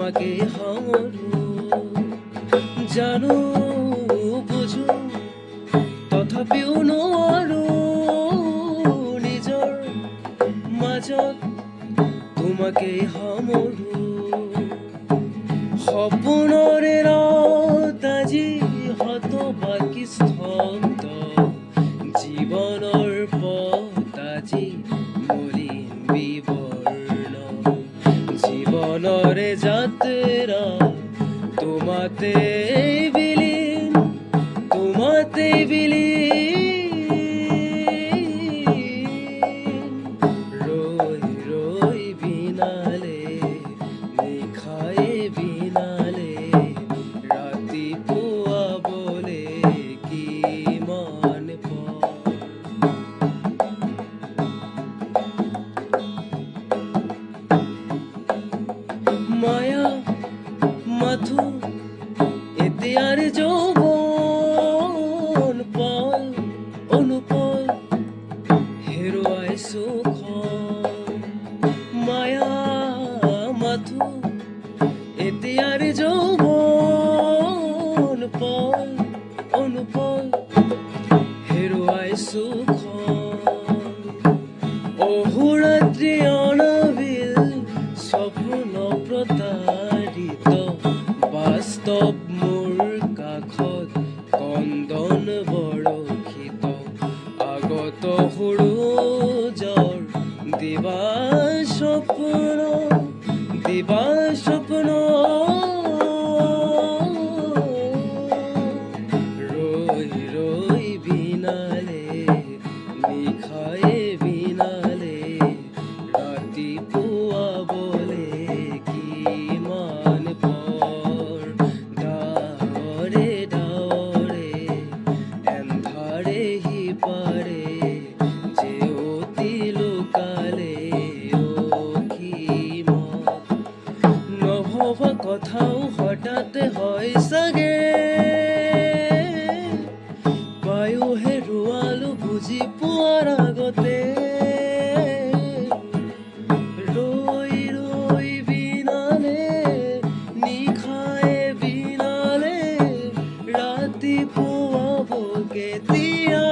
তোমাকে সামৰো জানো বুঝো তথাপিও নোৱাৰো নিজৰ মাজত তোমাকে সামৰো সপোনৰে ৰাত আজি হতবাকি স্তব্ধ জীৱনৰ পথ আজি মলিন বিবৰ্ণ জীৱনৰে যাত্ৰা তোমাতে বিলীন তোমাতে বিলীন ৰৈ ৰৈ বিনালে নিশায়ে বিনালে ৰাতিপুৱা বলে কিমান পৰ মায়া মাথো এতিয়াৰ যৌৱন পল অনুপল হেৰুৱাইছো খন মায়া মাথো এতিয়াৰ যৌৱন পল অনুপল হেৰুৱাইছো খন অহোৰাত্ৰি অনাবিল স্বপ্ন প্ৰতাৰিত বাস্তৱ মোৰ কাষত কন্দন বৰষিত আগত সূৰুজৰ দিবা স্বপ্ন ৰৈ ৰৈ বিনালে নিশায়ে বিনালে ৰাতিপুৱা বলে কিমান পৰ ডাৱৰে ডাৱৰে এন্ধাৰে সিপাৰে জেউতি লুকালে অসীমত নভবা কথাও হঠাতে হয় চাগে বায়ু হেৰুৱালো বুজি পোৱাৰ আগতে ৰৈ ৰৈ বিনালে নিশায়ে বিনালে ৰাতিপুৱা কেতিয়া